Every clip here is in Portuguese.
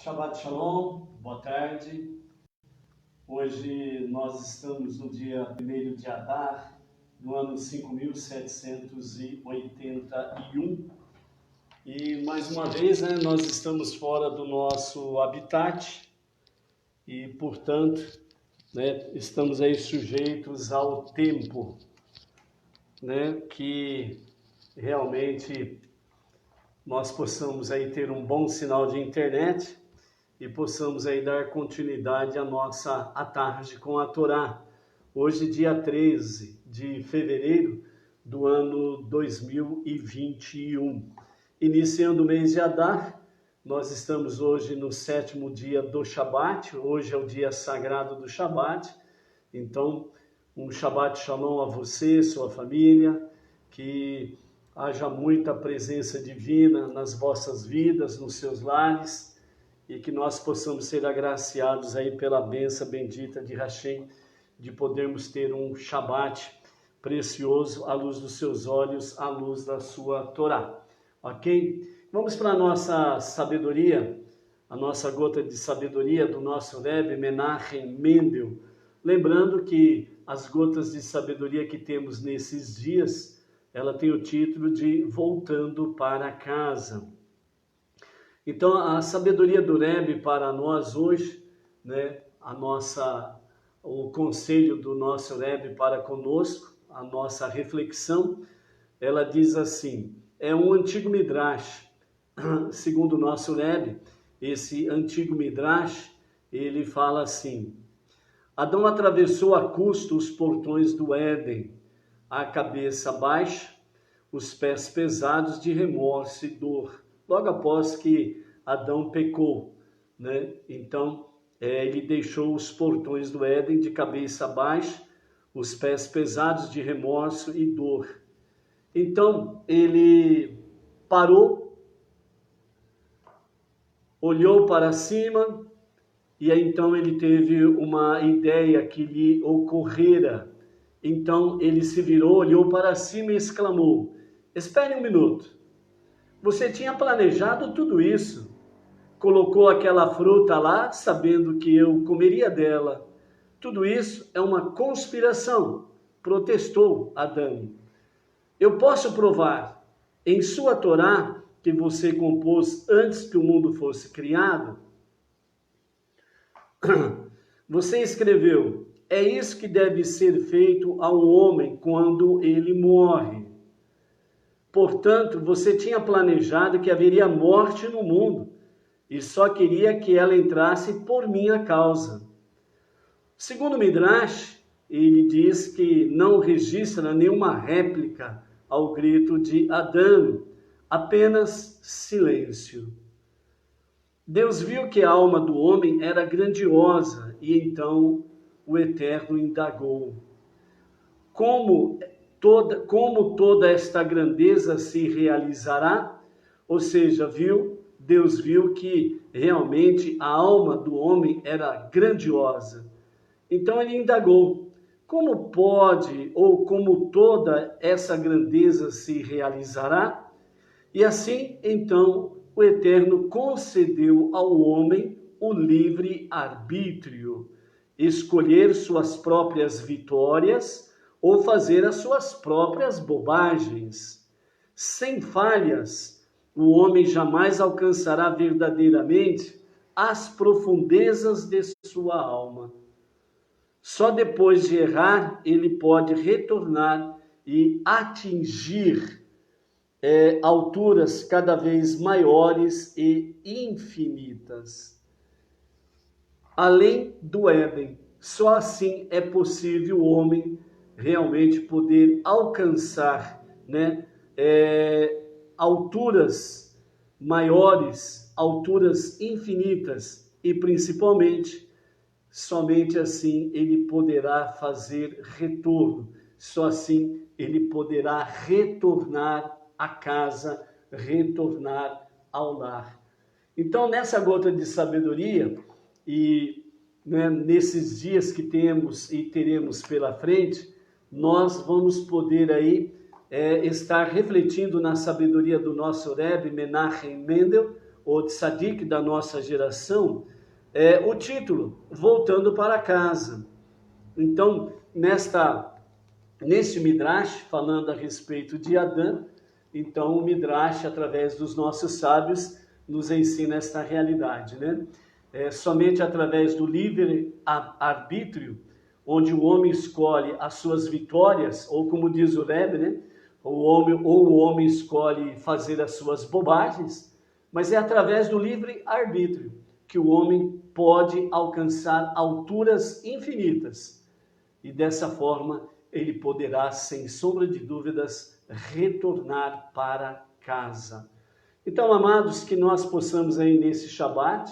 Shabbat Shalom, boa tarde. Hoje nós estamos no dia 1º de Adar, no ano 5781. E mais uma vez, nós estamos fora do nosso habitat e, portanto, estamos aí sujeitos ao tempo, que realmente nós possamos aí ter um bom sinal de internet e possamos aí dar continuidade à nossa tarde com a Torá. Hoje, dia 13 de fevereiro do ano 2021. Iniciando o mês de Adar, nós estamos hoje no 7º dia do Shabat. Hoje é o dia sagrado do Shabat. Então, um Shabbat Shalom a você, sua família, que haja muita presença divina nas vossas vidas, nos seus lares, e que nós possamos ser agraciados aí pela bênção bendita de Hashem, de podermos ter um Shabat precioso à luz dos seus olhos, à luz da sua Torá. Ok? Vamos para a nossa sabedoria, a nossa gota de sabedoria do nosso Rebbe Menachem Mendel. Lembrando que as gotas de sabedoria que temos nesses dias, ela tem o título de Voltando para Casa. Então, a sabedoria do Rebbe para nós hoje, o conselho do nosso Rebbe para conosco, a nossa reflexão, ela diz assim, é um antigo Midrash, segundo o nosso Rebbe, esse antigo Midrash, ele fala assim, Adão atravessou a custo os portões do Éden, a cabeça baixa, os pés pesados de remorso e dor. Logo após que Adão pecou, Então, ele deixou os portões do Éden de cabeça baixa, os pés pesados de remorso e dor. Então, ele parou, olhou para cima, e aí então ele teve uma ideia que lhe ocorrera. Então, ele se virou, olhou para cima e exclamou, espere um minuto. Você tinha planejado tudo isso, colocou aquela fruta lá, sabendo que eu comeria dela. Tudo isso é uma conspiração, protestou Adão. Eu posso provar em sua Torá, que você compôs antes que o mundo fosse criado, você escreveu, é isso que deve ser feito ao homem quando ele morre. Portanto, você tinha planejado que haveria morte no mundo e só queria que ela entrasse por minha causa. Segundo Midrash, ele diz que não registra nenhuma réplica ao grito de Adão, apenas silêncio. Deus viu que a alma do homem era grandiosa e então o Eterno indagou. Como toda esta grandeza se realizará? Ou seja, Deus viu que realmente a alma do homem era grandiosa. Então ele indagou, como pode ou como toda essa grandeza se realizará? E assim, então, o Eterno concedeu ao homem o livre arbítrio, escolher suas próprias vitórias ou fazer as suas próprias bobagens. Sem falhas, o homem jamais alcançará verdadeiramente as profundezas de sua alma. Só depois de errar, ele pode retornar e atingir alturas cada vez maiores e infinitas. Além do Éden, só assim é possível o homem realmente poder alcançar alturas maiores, alturas infinitas e principalmente, somente assim ele poderá fazer retorno, só assim ele poderá retornar à casa, retornar ao lar. Então, nessa gota de sabedoria e nesses dias que temos e teremos pela frente, nós vamos poder aí estar refletindo na sabedoria do nosso Rebbe Menachem Mendel, ou tzadik da nossa geração, é o título, Voltando para Casa. Então, nesse Midrash, falando a respeito de Adão, então o Midrash, através dos nossos sábios, nos ensina esta realidade, né? Somente através do livre-arbítrio, onde o homem escolhe as suas vitórias, ou como diz o Rebbe, né? O homem escolhe fazer as suas bobagens, mas é através do livre-arbítrio que o homem pode alcançar alturas infinitas. E dessa forma, ele poderá, sem sombra de dúvidas, retornar para casa. Então, amados, que nós possamos aí nesse Shabat,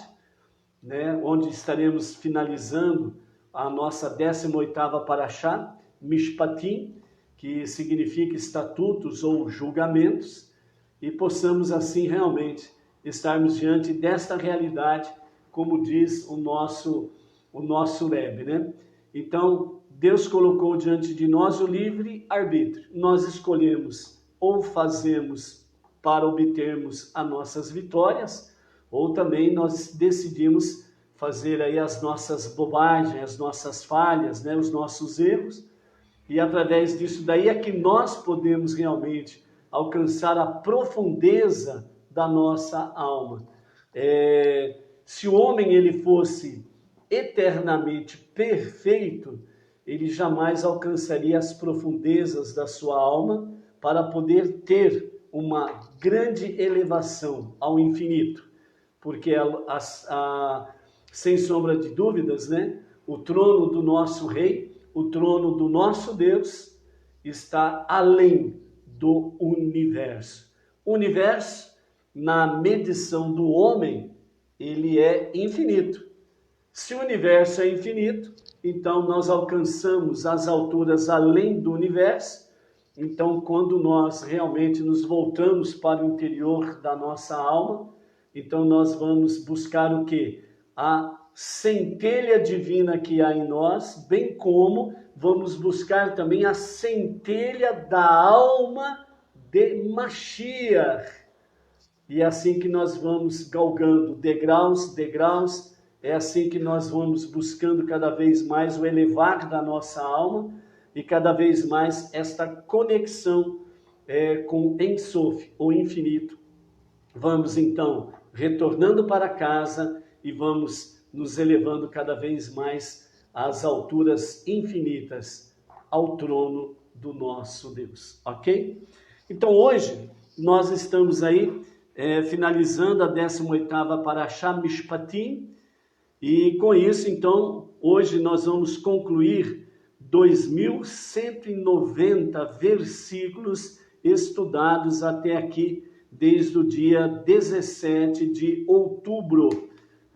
né, onde estaremos finalizando a nossa 18ª Parashá, Mishpatim, que significa estatutos ou julgamentos, e possamos assim realmente estarmos diante desta realidade, como diz o nosso Rebbe, né? Então, Deus colocou diante de nós o livre-arbítrio. Nós escolhemos ou fazemos para obtermos as nossas vitórias, ou também nós decidimos fazer aí as nossas bobagens, as nossas falhas, né, os nossos erros, e através disso daí é que nós podemos realmente alcançar a profundeza da nossa alma. Se o homem ele fosse eternamente perfeito, ele jamais alcançaria as profundezas da sua alma para poder ter uma grande elevação ao infinito. Porque, sem sombra de dúvidas, né, o trono do nosso Rei, o trono do nosso Deus, está além do universo. O universo, na medição do homem, ele é infinito. Se o universo é infinito, então nós alcançamos as alturas além do universo. Então, quando nós realmente nos voltamos para o interior da nossa alma, então nós vamos buscar o quê? A centelha divina que há em nós, bem como vamos buscar também a centelha da alma de Mashiach. E é assim que nós vamos galgando degraus, é assim que nós vamos buscando cada vez mais o elevar da nossa alma e cada vez mais esta conexão com Ein Sof, o infinito. Vamos então retornando para casa e vamos nos elevando cada vez mais às alturas infinitas, ao trono do nosso Deus, ok? Então hoje nós estamos aí finalizando a 18ª Parashá Mishpatim, e com isso então hoje nós vamos concluir 2190 versículos estudados até aqui, desde o dia 17 de outubro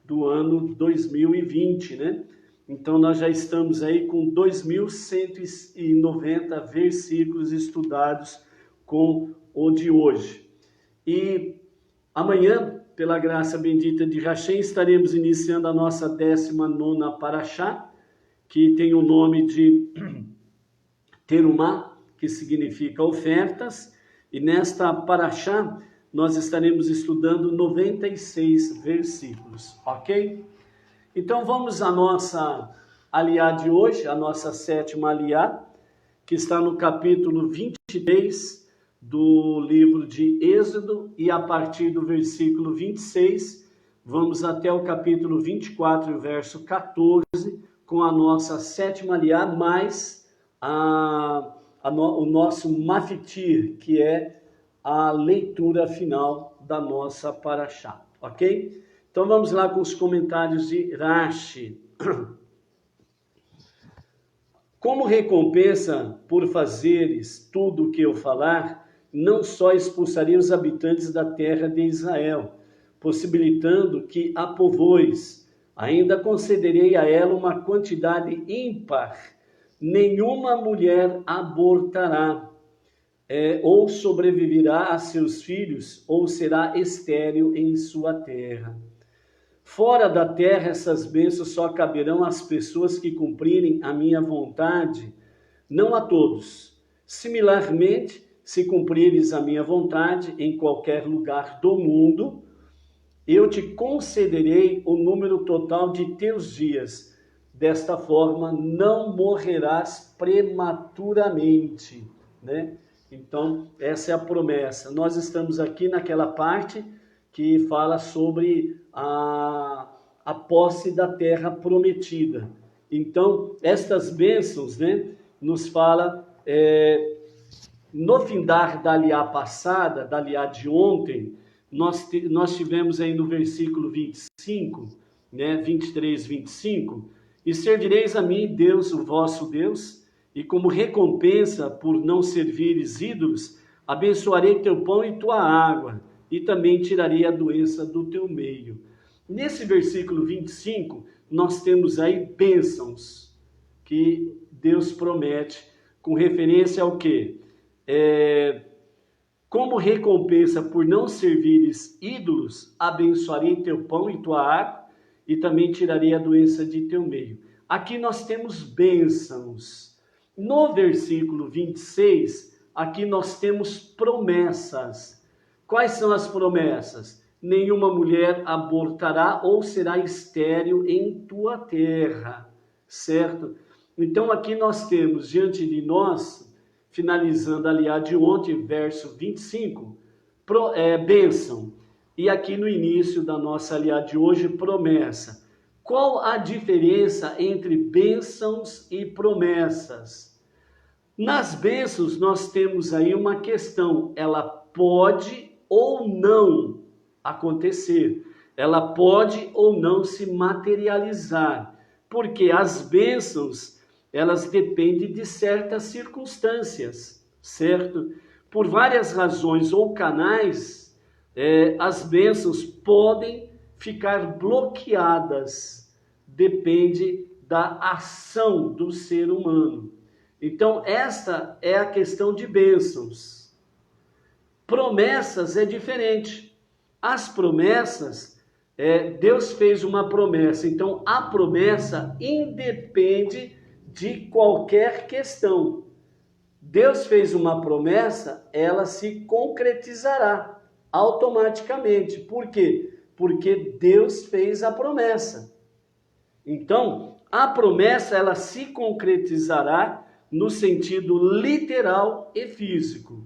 do ano 2020, né? Então nós já estamos aí com 2190 versículos estudados com o de hoje. E amanhã, pela graça bendita de Hashem, estaremos iniciando a nossa 19ª Parashá, que tem o nome de Terumá, que significa ofertas, e nesta Parashá nós estaremos estudando 96 versículos, ok? Então vamos à nossa aliá de hoje, a nossa 7ª aliá, que está no capítulo 23 do livro de Êxodo, e a partir do versículo 26, vamos até o capítulo 24, verso 14, com a nossa 7ª aliá, mais o nosso mafitir, que é a leitura final da nossa Parashá, ok? Então vamos lá com os comentários de Rashi. Como recompensa por fazeres tudo o que eu falar, não só expulsaria os habitantes da terra de Israel, possibilitando que a povoes, ainda concederei a ela uma quantidade ímpar. Nenhuma mulher abortará, ou sobreviverá a seus filhos, ou será estéril em sua terra. Fora da terra, essas bênçãos só caberão às pessoas que cumprirem a minha vontade, não a todos. Similarmente, se cumprires a minha vontade em qualquer lugar do mundo, eu te concederei o número total de teus dias. Desta forma, não morrerás prematuramente, né? Então, essa é a promessa. Nós estamos aqui naquela parte que fala sobre a posse da terra prometida. Então, estas bênçãos, né, nos fala, no findar da aliá passada, da aliá de ontem, nós tivemos aí no versículo 25, né, 23, 25, e servireis a mim, Deus, o vosso Deus, e como recompensa por não servires ídolos, abençoarei teu pão e tua água, e também tirarei a doença do teu meio. Nesse versículo 25, nós temos aí bênçãos que Deus promete, com referência ao quê? Como recompensa por não servires ídolos, abençoarei teu pão e tua água, e também tirarei a doença de teu meio. Aqui nós temos bênçãos. No versículo 26, aqui nós temos promessas. Quais são as promessas? Nenhuma mulher abortará ou será estéril em tua terra, certo? Então aqui nós temos diante de nós, finalizando ali a de ontem, verso 25, bênção. E aqui no início da nossa aliá de hoje, promessa. Qual a diferença entre bênçãos e promessas? Nas bênçãos nós temos aí uma questão, ela pode ou não acontecer, ela pode ou não se materializar, porque as bênçãos, elas dependem de certas circunstâncias, certo? Por várias razões ou canais, as bênçãos podem ficar bloqueadas, depende da ação do ser humano. Então, esta é a questão de bênçãos. Promessas é diferente. As promessas, Deus fez uma promessa, então a promessa independe de qualquer questão. Deus fez uma promessa, ela se concretizará automaticamente. Por quê? Porque Deus fez a promessa. Então, a promessa, ela se concretizará no sentido literal e físico,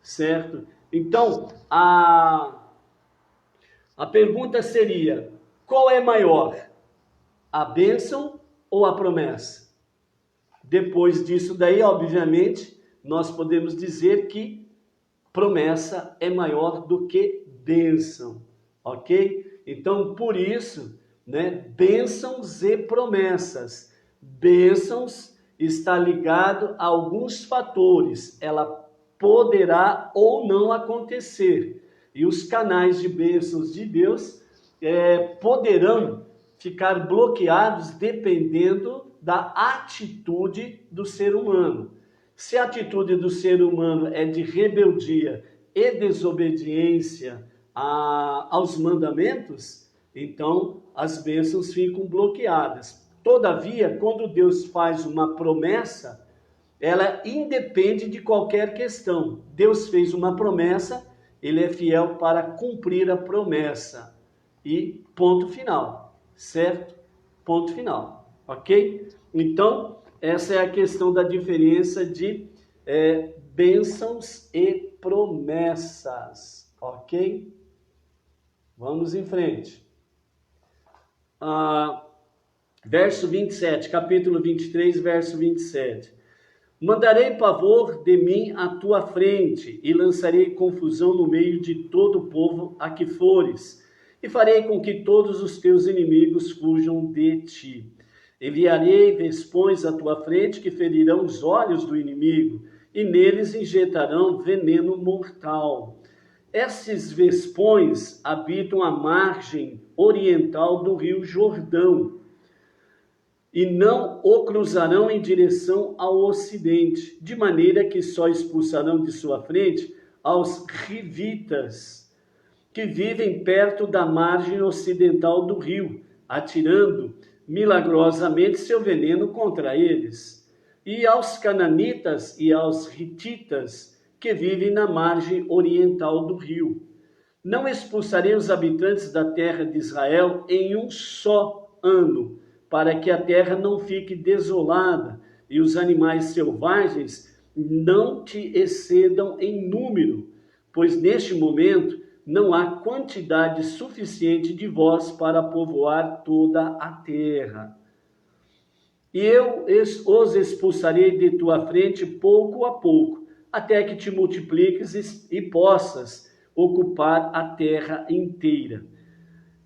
certo? Então, a pergunta seria, qual é maior? A bênção ou a promessa? Depois disso daí, obviamente, nós podemos dizer que promessa é maior do que bênção, ok? Então, por isso, né, bênçãos e promessas. Bênçãos está ligado a alguns fatores, ela poderá ou não acontecer. E os canais de bênçãos de Deus poderão ficar bloqueados dependendo da atitude do ser humano. Se a atitude do ser humano é de rebeldia e desobediência aos mandamentos, então as bênçãos ficam bloqueadas. Todavia, quando Deus faz uma promessa, ela independe de qualquer questão. Deus fez uma promessa, ele é fiel para cumprir a promessa. E ponto final, certo? Ponto final, ok? Então, essa é a questão da diferença de bênçãos e promessas, ok? Vamos em frente. Verso 27, capítulo 23, verso 27. Mandarei pavor de mim à tua frente, e lançarei confusão no meio de todo o povo a que fores, e farei com que todos os teus inimigos fujam de ti. Enviarei vespões à tua frente que ferirão os olhos do inimigo, e neles injetarão veneno mortal. Esses vespões habitam a margem oriental do rio Jordão, e não o cruzarão em direção ao ocidente, de maneira que só expulsarão de sua frente aos rivitas, que vivem perto da margem ocidental do rio, atirando milagrosamente seu veneno contra eles, e aos cananitas e aos hititas, que vivem na margem oriental do rio. Não expulsarei os habitantes da terra de Israel em um só ano, para que a terra não fique desolada e os animais selvagens não te excedam em número, pois neste momento não há quantidade suficiente de vós para povoar toda a terra. E eu os expulsarei de tua frente pouco a pouco, até que te multipliques e possas ocupar a terra inteira.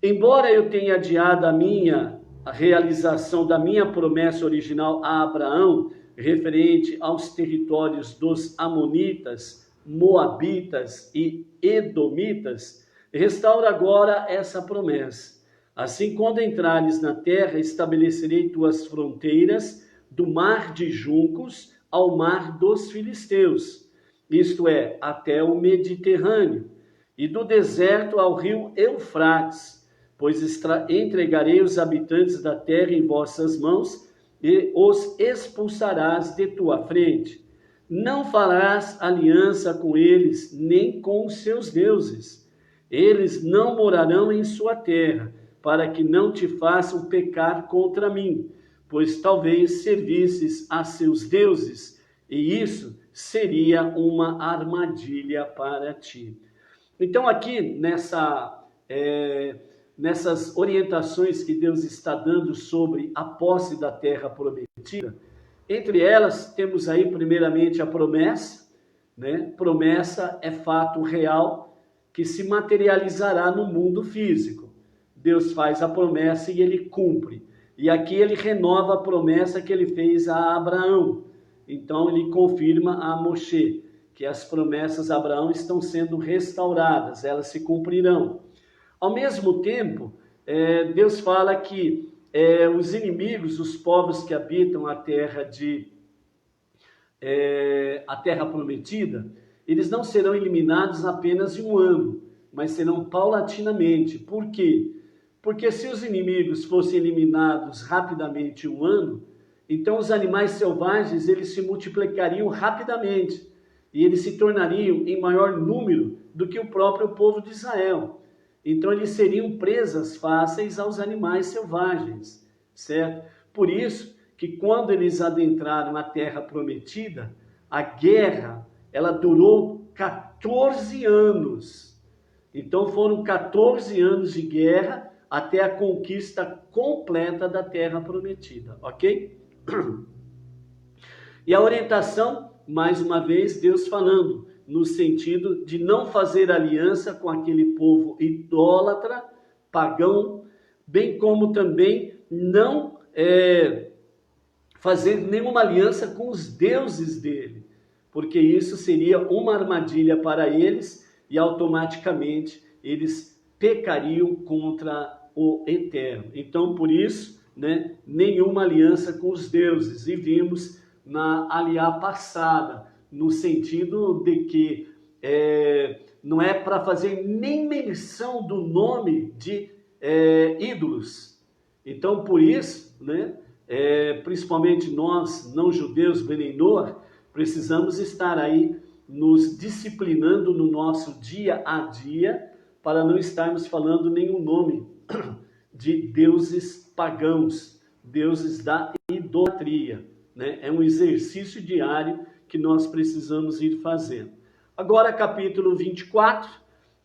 Embora eu tenha adiado a realização da minha promessa original a Abraão, referente aos territórios dos Amonitas, Moabitas e Edomitas, restauro agora essa promessa. Assim, quando entrares na terra, estabelecerei tuas fronteiras do mar de juncos ao mar dos filisteus, isto é, até o Mediterrâneo, e do deserto ao rio Eufrates, pois entregarei os habitantes da terra em vossas mãos e os expulsarás de tua frente. Não farás aliança com eles, nem com os seus deuses. Eles não morarão em sua terra, para que não te façam pecar contra mim, pois talvez servisses a seus deuses, e isso seria uma armadilha para ti. Então aqui nessas orientações que Deus está dando sobre a posse da terra prometida, entre elas temos aí primeiramente a promessa, né? Promessa é fato real que se materializará no mundo físico. Deus faz a promessa e ele cumpre. E aqui ele renova a promessa que ele fez a Abraão. Então ele confirma a Moshe que as promessas a Abraão estão sendo restauradas, elas se cumprirão. Ao mesmo tempo, Deus fala que os inimigos, os povos que habitam a terra prometida, eles não serão eliminados apenas em um ano, mas serão paulatinamente. Por quê? Porque se os inimigos fossem eliminados rapidamente em um ano, então os animais selvagens eles se multiplicariam rapidamente e eles se tornariam em maior número do que o próprio povo de Israel. Então eles seriam presas fáceis aos animais selvagens, certo? Por isso que quando eles adentraram a terra prometida, a guerra, ela durou 14 anos. Então foram 14 anos de guerra até a conquista completa da terra prometida, ok? E a orientação, mais uma vez, Deus falando, no sentido de não fazer aliança com aquele povo idólatra, pagão, bem como também não fazer nenhuma aliança com os deuses dele, porque isso seria uma armadilha para eles e automaticamente eles pecariam contra o Eterno. Então, por isso, né, nenhuma aliança com os deuses. E vimos na aliá passada, no sentido de que não é para fazer nem menção do nome de ídolos. Então, por isso, né, principalmente nós, não judeus, Benenor, precisamos estar aí nos disciplinando no nosso dia a dia, para não estarmos falando nenhum nome de deuses pagãos, deuses da idolatria, né? É um exercício diário que nós precisamos ir fazendo. Agora, capítulo 24,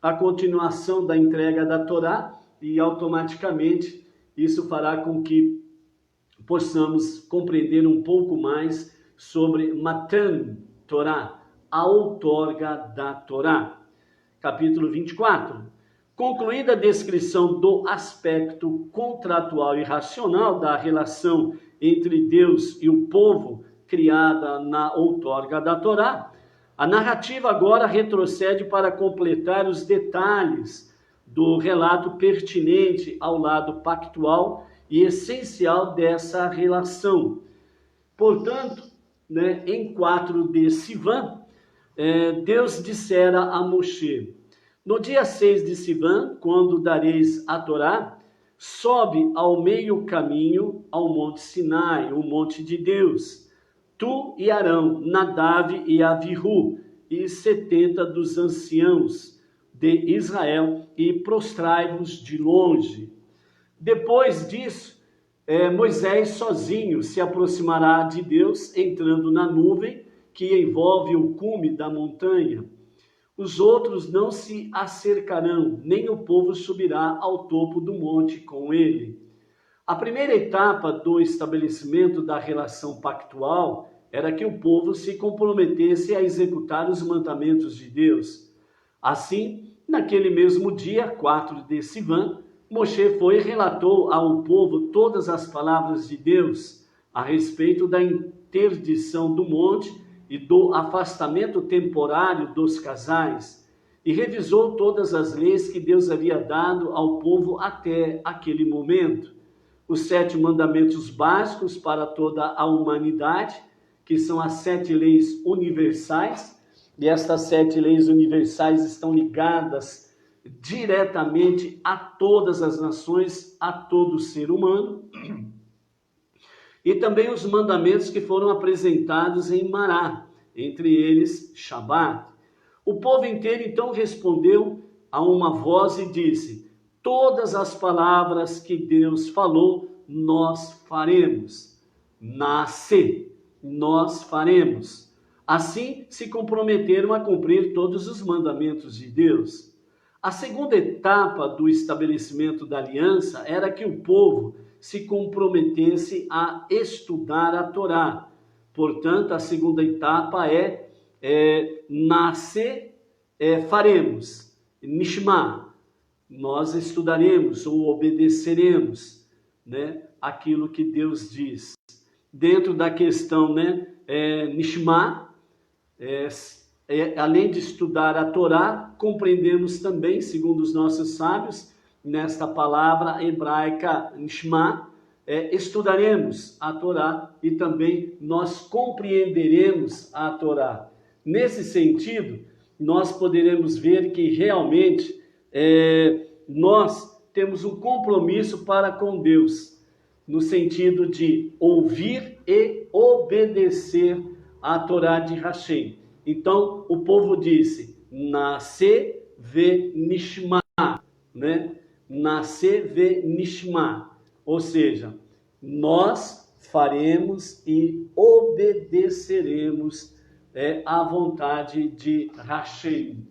a continuação da entrega da Torá, e automaticamente isso fará com que possamos compreender um pouco mais sobre Matan Torá, a outorga da Torá. Capítulo 24. Concluída a descrição do aspecto contratual e racional da relação entre Deus e o povo criada na outorga da Torá, a narrativa agora retrocede para completar os detalhes do relato pertinente ao lado pactual e essencial dessa relação. Portanto, né, em 4 de Sivan, Deus dissera a Moshe: no dia 6 de Sivan, quando dareis a Torá, sobe ao meio caminho ao monte Sinai, o monte de Deus, tu e Arão, Nadav e Avihu, e 70 dos anciãos de Israel e prostrai-vos de longe. Depois disso, Moisés sozinho se aproximará de Deus, entrando na nuvem que envolve o cume da montanha. Os outros não se acercarão, nem o povo subirá ao topo do monte com ele. A primeira etapa do estabelecimento da relação pactual era que o povo se comprometesse a executar os mandamentos de Deus. Assim, naquele mesmo dia, 4 de Sivan, Moshe foi e relatou ao povo todas as palavras de Deus a respeito da interdição do monte e do afastamento temporário dos casais, e revisou todas as leis que Deus havia dado ao povo até aquele momento. Os 7 mandamentos básicos para toda a humanidade, que são as 7 leis universais, e estas 7 leis universais estão ligadas diretamente a todas as nações, a todo ser humano, e também os mandamentos que foram apresentados em Mará, entre eles Shabat. O povo inteiro então respondeu a uma voz e disse: todas as palavras que Deus falou, nós faremos. Nasce, nós faremos. Assim se comprometeram a cumprir todos os mandamentos de Deus. A segunda etapa do estabelecimento da aliança era que o povo se comprometesse a estudar a Torá. Portanto, a segunda etapa nascer, faremos, nishma, nós estudaremos ou obedeceremos, né, aquilo que Deus diz. Dentro da questão, nishma, além de estudar a Torá, compreendemos também, segundo os nossos sábios, nesta palavra hebraica nishma, estudaremos a Torá e também nós compreenderemos a Torá. Nesse sentido, nós poderemos ver que realmente nós temos um compromisso para com Deus, no sentido de ouvir e obedecer a Torá de Hashem. Então, o povo disse, nasce ve nishma, né? Nasce ve nishma, ou seja, nós faremos e obedeceremos à vontade de Hashem.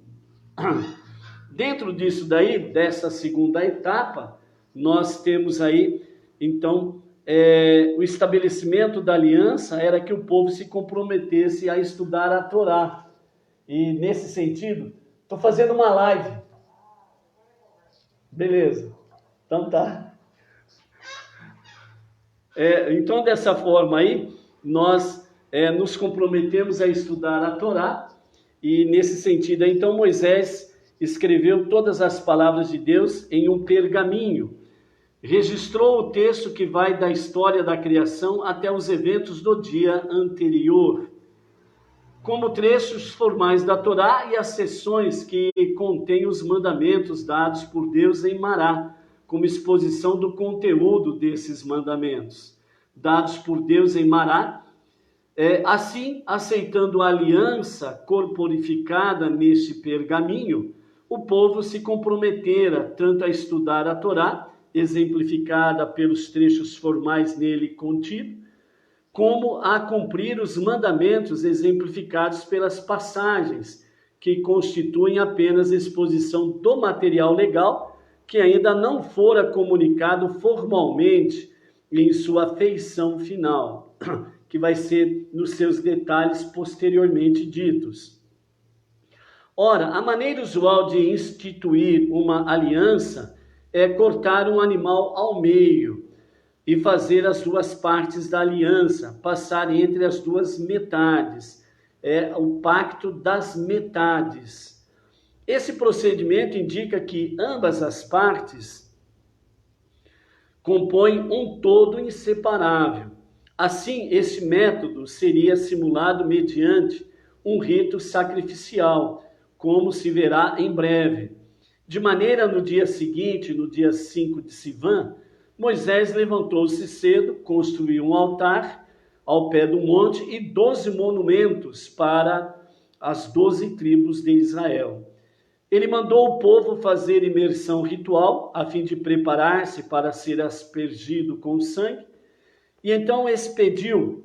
Dentro disso daí, dessa segunda etapa, nós temos aí, então, o estabelecimento da aliança era que o povo se comprometesse a estudar a Torá. E nesse sentido, estou fazendo uma live. Beleza, então tá. Então, dessa forma aí, nós nos comprometemos a estudar a Torá, e nesse sentido, então, Moisés escreveu todas as palavras de Deus em um pergaminho, registrou o texto que vai da história da criação até os eventos do dia anterior, como trechos formais da Torá e as seções que contêm os mandamentos dados por Deus em Mará, como exposição do conteúdo desses mandamentos, dados por Deus em Mará. Assim, aceitando a aliança corporificada neste pergaminho, o povo se comprometera tanto a estudar a Torá, exemplificada pelos trechos formais nele contidos, como a cumprir os mandamentos exemplificados pelas passagens, que constituem apenas exposição do material legal, que ainda não fora comunicado formalmente em sua feição final, que vai ser nos seus detalhes posteriormente ditos. Ora, a maneira usual de instituir uma aliança é cortar um animal ao meio e fazer as duas partes da aliança passar entre as duas metades. É o pacto das metades. Esse procedimento indica que ambas as partes compõem um todo inseparável. Assim, esse método seria simulado mediante um rito sacrificial, como se verá em breve. De maneira, no dia seguinte, no dia 5 de Sivan, Moisés levantou-se cedo, construiu um altar ao pé do monte e 12 monumentos para as 12 tribos de Israel. ele mandou o povo fazer imersão ritual, a fim de preparar-se para ser aspergido com sangue, e então expediu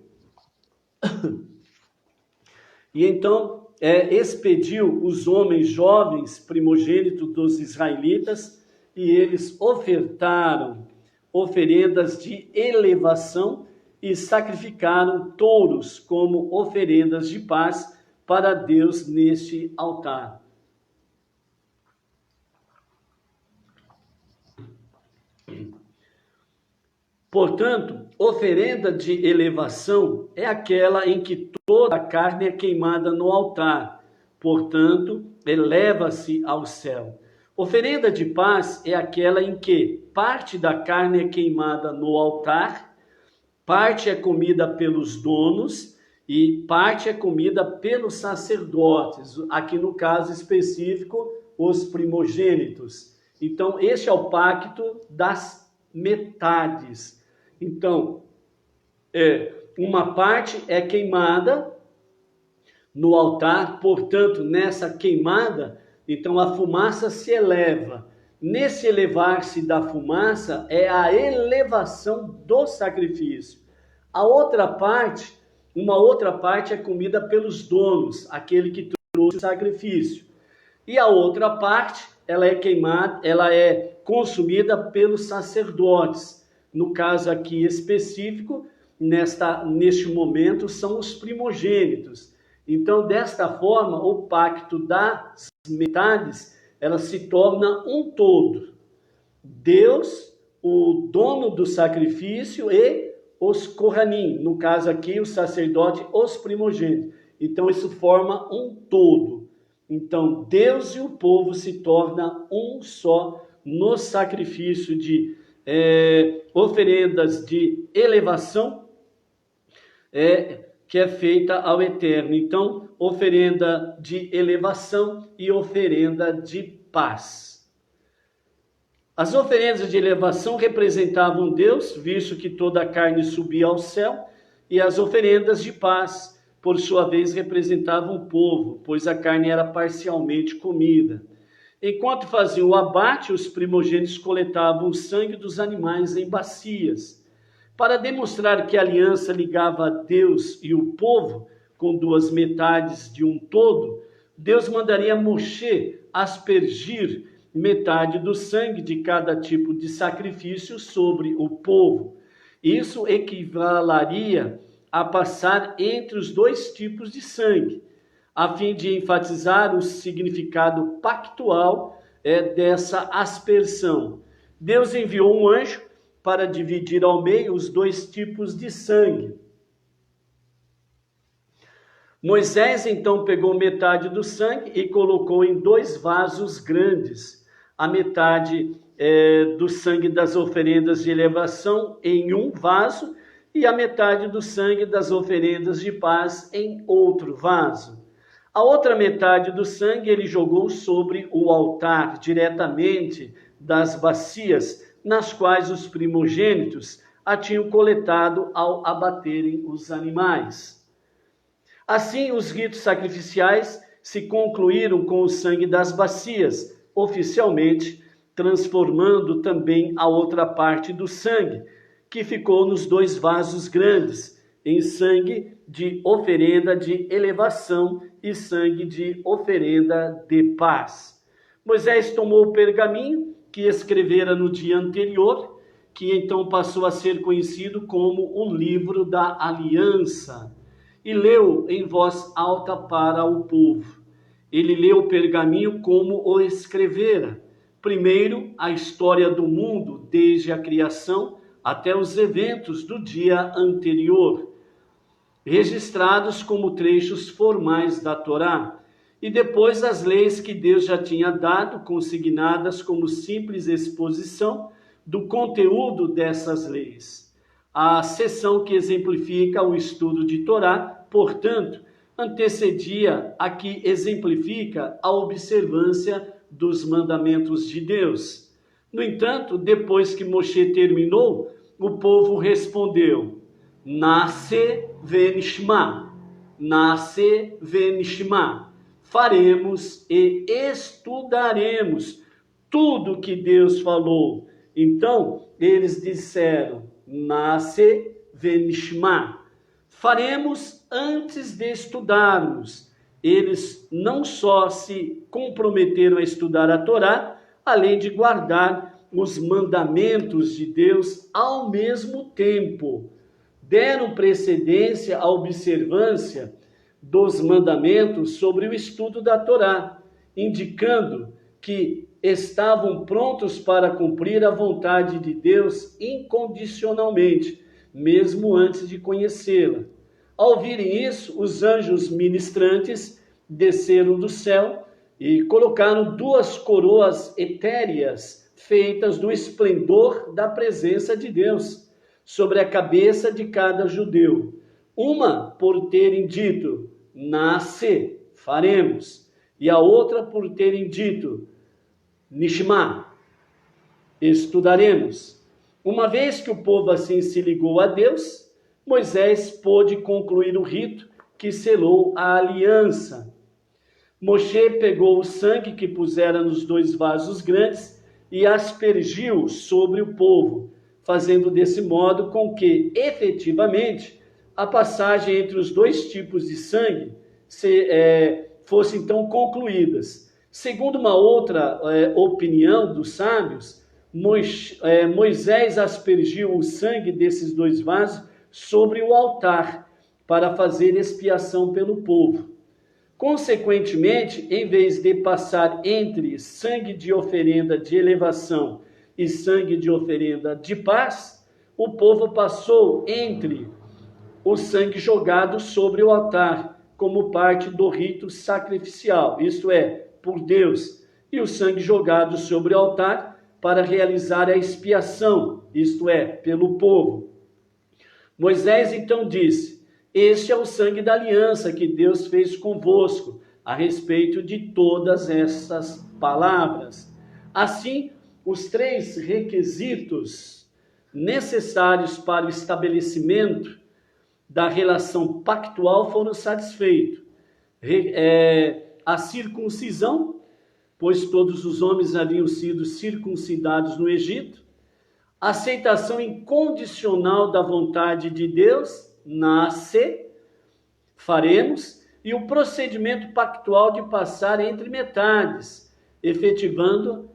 os homens jovens primogênitos dos israelitas, e eles ofertaram oferendas de elevação e sacrificaram touros como oferendas de paz para Deus neste altar. Portanto, oferenda de elevação é aquela em que toda a carne é queimada no altar, portanto, eleva-se ao céu. Oferenda de paz é aquela em que parte da carne é queimada no altar, parte é comida pelos donos e parte é comida pelos sacerdotes, aqui no caso específico, os primogênitos. Então, este é o pacto das metades. Então, uma parte é queimada no altar, portanto, nessa queimada, então a fumaça se eleva. Nesse elevar-se da fumaça é a elevação do sacrifício. Uma outra parte é comida pelos donos, aquele que trouxe o sacrifício. E a outra parte, ela é consumida pelos sacerdotes. No caso aqui específico, neste momento, são os primogênitos. Então, desta forma, o pacto das metades, ela se torna um todo. Deus, o dono do sacrifício, e os Kohanim, no caso aqui, o sacerdote, os primogênitos. Então, isso forma um todo. Então, Deus e o povo se tornam um só no sacrifício de oferendas de elevação, que é feita ao Eterno. Então, oferenda de elevação e oferenda de paz. As oferendas de elevação representavam Deus, visto que toda a carne subia ao céu, e as oferendas de paz, por sua vez, representavam o povo, pois a carne era parcialmente comida. Enquanto faziam o abate, os primogênitos coletavam o sangue dos animais em bacias. Para demonstrar que a aliança ligava Deus e o povo com duas metades de um todo, Deus mandaria Moshe aspergir metade do sangue de cada tipo de sacrifício sobre o povo. Isso equivaleria a passar entre os dois tipos de sangue, a fim de enfatizar o significado pactual dessa aspersão. Deus enviou um anjo para dividir ao meio os dois tipos de sangue. Moisés então pegou metade do sangue e colocou em 2 vasos grandes, a metade do sangue das oferendas de elevação em um vaso e a metade do sangue das oferendas de paz em outro vaso. A outra metade do sangue ele jogou sobre o altar, diretamente das bacias, nas quais os primogênitos a tinham coletado ao abaterem os animais. Assim, os ritos sacrificiais se concluíram com o sangue das bacias, oficialmente, transformando também a outra parte do sangue, que ficou nos 2 vasos grandes, em sangue de oferenda de elevação e sangue de oferenda de paz. Moisés tomou o pergaminho que escrevera no dia anterior, que então passou a ser conhecido como o livro da aliança, e leu em voz alta para o povo. Ele leu o pergaminho como o escrevera. Primeiro, a história do mundo, desde a criação até os eventos do dia anterior, registrados como trechos formais da Torá, e depois as leis que Deus já tinha dado, consignadas como simples exposição do conteúdo dessas leis. A seção que exemplifica o estudo de Torá, portanto, antecedia a que exemplifica a observância dos mandamentos de Deus. No entanto, depois que Moshe terminou, o povo respondeu: Nasce venishma, nasce venishma. faremos e estudaremos tudo que Deus falou. Então, eles disseram, Nasce venishma. Faremos antes de estudarmos. Eles não só se comprometeram a estudar a Torá, além de guardar os mandamentos de Deus ao mesmo tempo. Deram precedência à observância dos mandamentos sobre o estudo da Torá, indicando que estavam prontos para cumprir a vontade de Deus incondicionalmente, mesmo antes de conhecê-la. Ao ouvirem isso, os anjos ministrantes desceram do céu e colocaram 2 coroas etéreas feitas do esplendor da presença de Deus sobre a cabeça de cada judeu. Uma por terem dito, Nasce, faremos, e a outra por terem dito, Nishma, estudaremos. Uma vez que o povo assim se ligou a Deus, Moisés pôde concluir o rito que selou a aliança. Moshe pegou o sangue que pusera nos 2 vasos grandes e aspergiu sobre o povo, fazendo desse modo com que, efetivamente, a passagem entre os 2 tipos de sangue fosse então concluídas. Segundo uma outra opinião dos sábios, Moisés aspergiu o sangue desses 2 vasos sobre o altar para fazer expiação pelo povo. Consequentemente, em vez de passar entre sangue de oferenda de elevação e sangue de oferenda de paz, o povo passou entre o sangue jogado sobre o altar, como parte do rito sacrificial, isto é, por Deus, e o sangue jogado sobre o altar para realizar a expiação, isto é, pelo povo. Moisés então disse, este é o sangue da aliança que Deus fez convosco, a respeito de todas essas palavras. Assim, os 3 requisitos necessários para o estabelecimento da relação pactual foram satisfeitos. A circuncisão, pois todos os homens haviam sido circuncidados no Egito. A aceitação incondicional da vontade de Deus, Nasce, faremos. E o procedimento pactual de passar entre metades, efetivado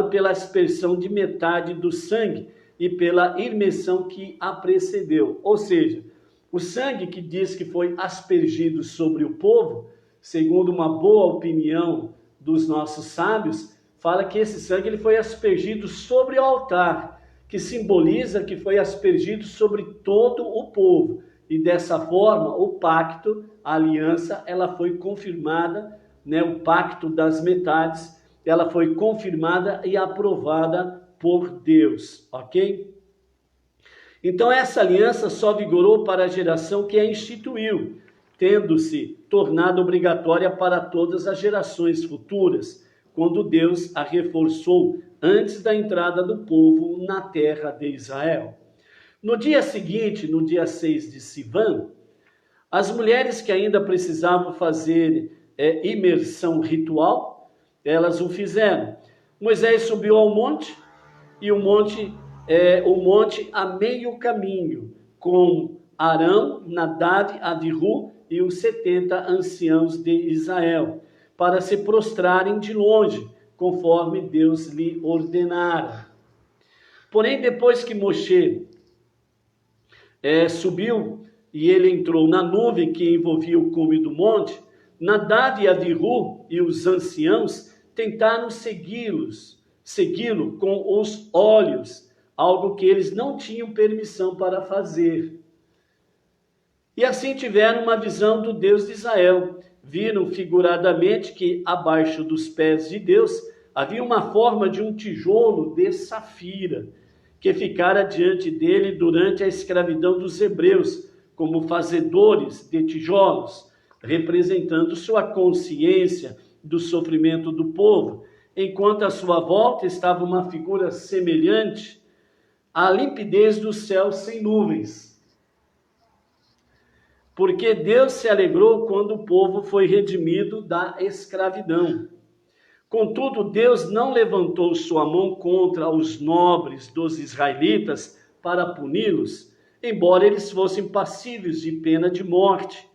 pela aspersão de metade do sangue e pela imersão que a precedeu. Ou seja, o sangue que diz que foi aspergido sobre o povo, segundo uma boa opinião dos nossos sábios, fala que esse sangue ele foi aspergido sobre o altar, que simboliza que foi aspergido sobre todo o povo. E dessa forma, o pacto, a aliança, ela foi confirmada, o pacto das metades, ela foi confirmada e aprovada por Deus, ok? Então essa aliança só vigorou para a geração que a instituiu, tendo-se tornado obrigatória para todas as gerações futuras, quando Deus a reforçou antes da entrada do povo na terra de Israel. No dia seguinte, no dia 6 de Sivan, as mulheres que ainda precisavam fazer imersão ritual, elas o fizeram. Moisés subiu ao monte, e o monte a meio caminho, com Arão, Nadab, Abihu e os 70 anciãos de Israel, para se prostrarem de longe, conforme Deus lhe ordenara. Porém, depois que Moshe subiu e ele entrou na nuvem que envolvia o cume do monte, Nadab e Abihu e os anciãos tentaram segui-lo com os olhos, algo que eles não tinham permissão para fazer. E assim tiveram uma visão do Deus de Israel. Viram figuradamente que abaixo dos pés de Deus havia uma forma de um tijolo de safira, que ficara diante dele durante a escravidão dos hebreus, como fazedores de tijolos, representando sua consciência do sofrimento do povo, enquanto à sua volta estava uma figura semelhante à limpidez do céu sem nuvens. porque Deus se alegrou quando o povo foi redimido da escravidão. Contudo, Deus não levantou sua mão contra os nobres dos israelitas para puni-los, embora eles fossem passíveis de pena de morte,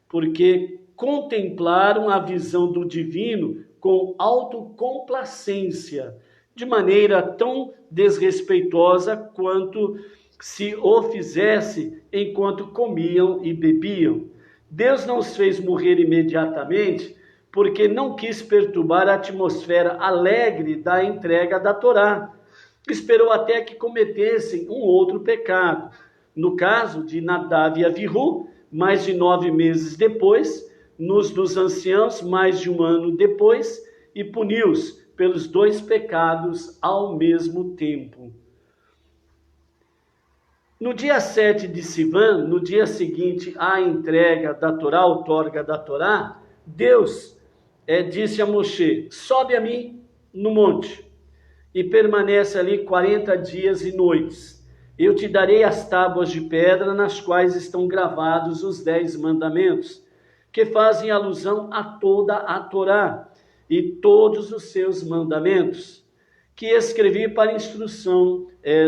porque contemplaram a visão do divino com autocomplacência, de maneira tão desrespeitosa quanto se o fizesse enquanto comiam e bebiam. Deus não os fez morrer imediatamente, porque não quis perturbar a atmosfera alegre da entrega da Torá. Esperou até que cometessem um outro pecado. No caso de Nadav e Avihu, mais de 9 meses depois, nos dos anciãos, mais de 1 ano depois, e puniu-os pelos 2 pecados ao mesmo tempo. No dia 7 de Sivan, no dia seguinte à entrega da Torá, outorga da Torá, Deus disse a Moshe: sobe a mim no monte e permanece ali 40 dias e noites. Eu te darei as tábuas de pedra nas quais estão gravados os 10 mandamentos, que fazem alusão a toda a Torá e todos os seus mandamentos, que escrevi para instrução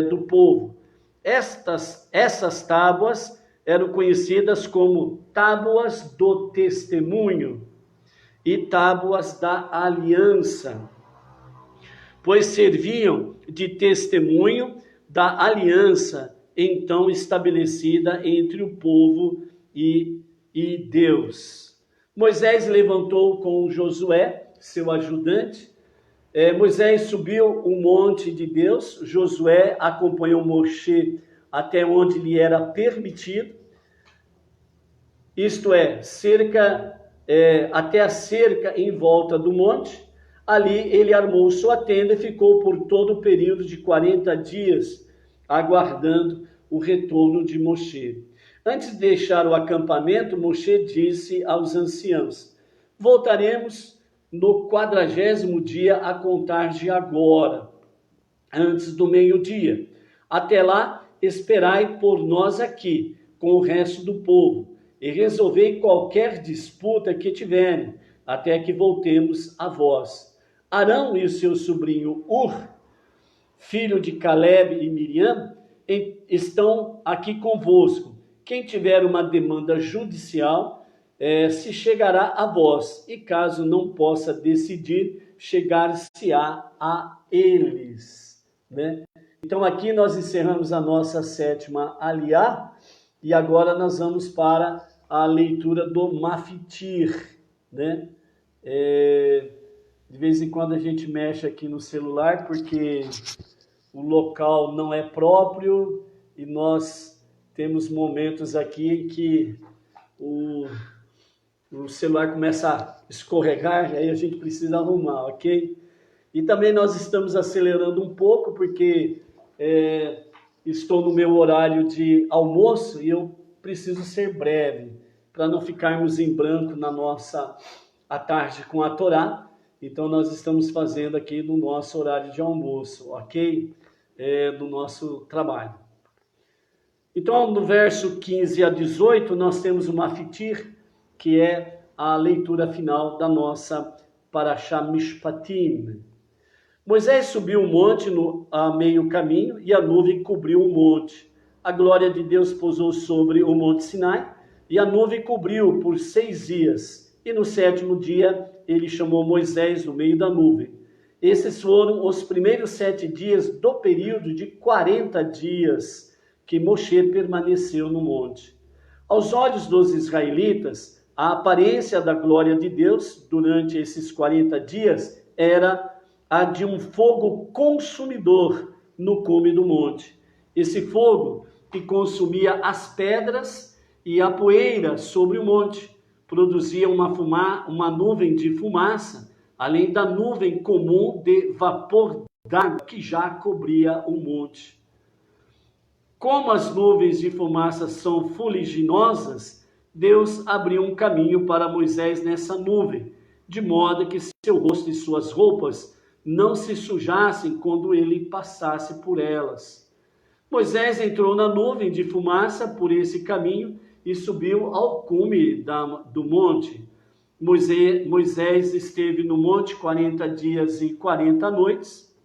do povo. Essas tábuas eram conhecidas como tábuas do testemunho e tábuas da aliança, pois serviam de testemunho da aliança então estabelecida entre o povo e Deus. Moisés levantou com Josué, seu ajudante. Moisés subiu o monte de Deus, Josué acompanhou Moshe até onde lhe era permitido, isto é, até a cerca em volta do monte. Ali ele armou sua tenda e ficou por todo o período de 40 dias, aguardando o retorno de Moshe. Antes de deixar o acampamento, Moshe disse aos anciãos: voltaremos no 40º dia a contar de agora, antes do meio-dia. Até lá, esperai por nós aqui, com o resto do povo, e resolvei qualquer disputa que tiverem, até que voltemos a vós. Arão e o seu sobrinho Ur, filho de Caleb e Miriam, estão aqui convosco. Quem tiver uma demanda judicial, se chegará a vós, e caso não possa decidir, chegar-se-á a eles. Né? Então aqui nós encerramos a nossa 7ª aliá, e agora nós vamos para a leitura do Mafitir. Né? De vez em quando a gente mexe aqui no celular, porque o local não é próprio, e nós temos momentos aqui em que o celular começa a escorregar, e aí a gente precisa arrumar, ok? E também nós estamos acelerando um pouco, porque estou no meu horário de almoço e eu preciso ser breve, para não ficarmos em branco na nossa à tarde com a Torá. Então nós estamos fazendo aqui no nosso horário de almoço, ok? Do nosso trabalho. Então no verso 15 a 18 nós temos o Mafitir, que é a leitura final da nossa Parashá Mishpatim. Moisés subiu o monte a meio caminho, e a nuvem cobriu o monte. A glória de Deus pousou sobre o monte Sinai, e a nuvem cobriu por 6 dias. E no 7º dia ele chamou Moisés no meio da nuvem. Esses foram os primeiros 7 dias do período de 40 dias que Moshe permaneceu no monte. Aos olhos dos israelitas, a aparência da glória de Deus durante esses 40 dias era a de um fogo consumidor no cume do monte. Esse fogo que consumia as pedras e a poeira sobre o monte produzia uma nuvem de fumaça, além da nuvem comum de vapor d'água que já cobria o monte. Como as nuvens de fumaça são fuliginosas, Deus abriu um caminho para Moisés nessa nuvem, de modo que seu rosto e suas roupas não se sujassem quando ele passasse por elas. Moisés entrou na nuvem de fumaça por esse caminho e subiu ao cume do monte. Moisés esteve no monte 40 dias e 40 noites,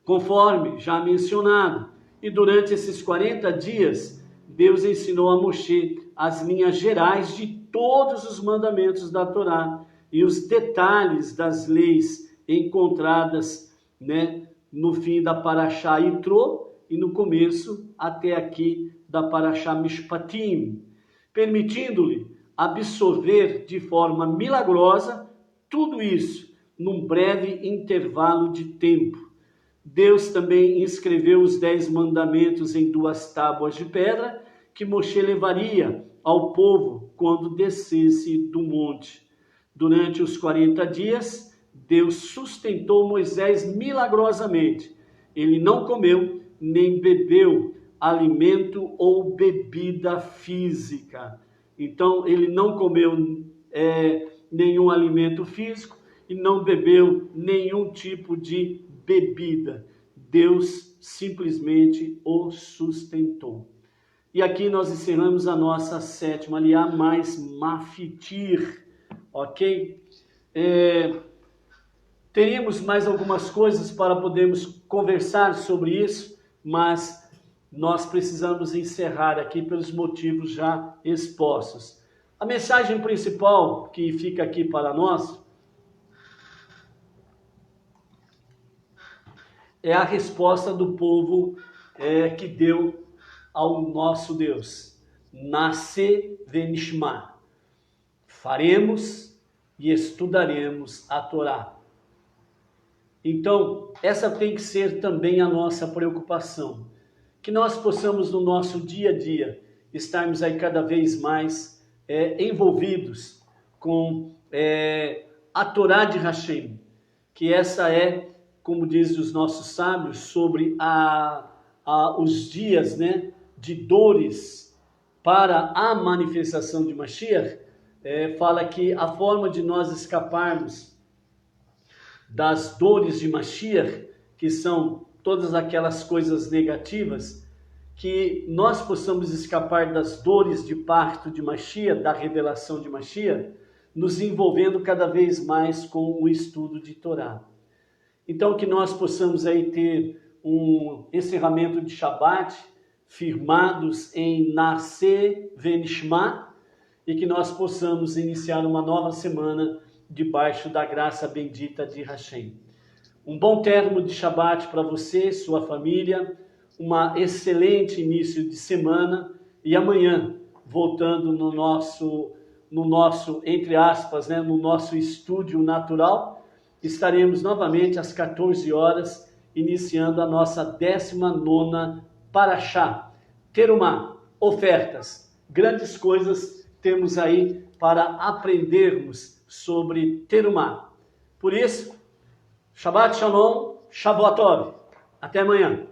conforme já mencionado. E durante esses 40 dias, Deus ensinou a Moshe as linhas gerais de todos os mandamentos da Torá e os detalhes das leis encontradas, no fim da Parashá Yitro e no começo até aqui da Parashá Mishpatim, permitindo-lhe absorver de forma milagrosa tudo isso num breve intervalo de tempo. Deus também inscreveu os 10 mandamentos em 2 tábuas de pedra que Moshe levaria ao povo quando descesse do monte. Durante os 40 dias, Deus sustentou Moisés milagrosamente. Ele não comeu nem bebeu alimento ou bebida física. Então, ele não comeu nenhum alimento físico e não bebeu nenhum tipo de bebida. Deus simplesmente o sustentou. E aqui nós encerramos a nossa 7ª aliá mais mafitir, ok? Teríamos mais algumas coisas para podermos conversar sobre isso, mas nós precisamos encerrar aqui pelos motivos já expostos. A mensagem principal que fica aqui para nós é a resposta do povo que deu ao nosso Deus. Nasce venishma. Faremos e estudaremos a Torá. Então, essa tem que ser também a nossa preocupação. Que nós possamos no nosso dia a dia estarmos aí cada vez mais envolvidos com a Torá de Hashem. Que essa como dizem os nossos sábios, sobre os dias de dores para a manifestação de Mashiach, fala que a forma de nós escaparmos das dores de Mashiach, que são todas aquelas coisas negativas, que nós possamos escapar das dores de parto de Mashiach, da revelação de Mashiach, nos envolvendo cada vez mais com o estudo de Torá. Então, que nós possamos aí ter um encerramento de Shabat, firmados em Nasce Venishma, e que nós possamos iniciar uma nova semana debaixo da graça bendita de Hashem. Um bom término de Shabat para você, sua família, um excelente início de semana, e amanhã, voltando no nosso entre aspas, no nosso estúdio natural, estaremos novamente às 14 horas, iniciando a nossa 19ª Parashá. Terumá, ofertas, grandes coisas temos aí para aprendermos sobre Terumá. Por isso, Shabbat Shalom, Shavuot Tov. Até amanhã.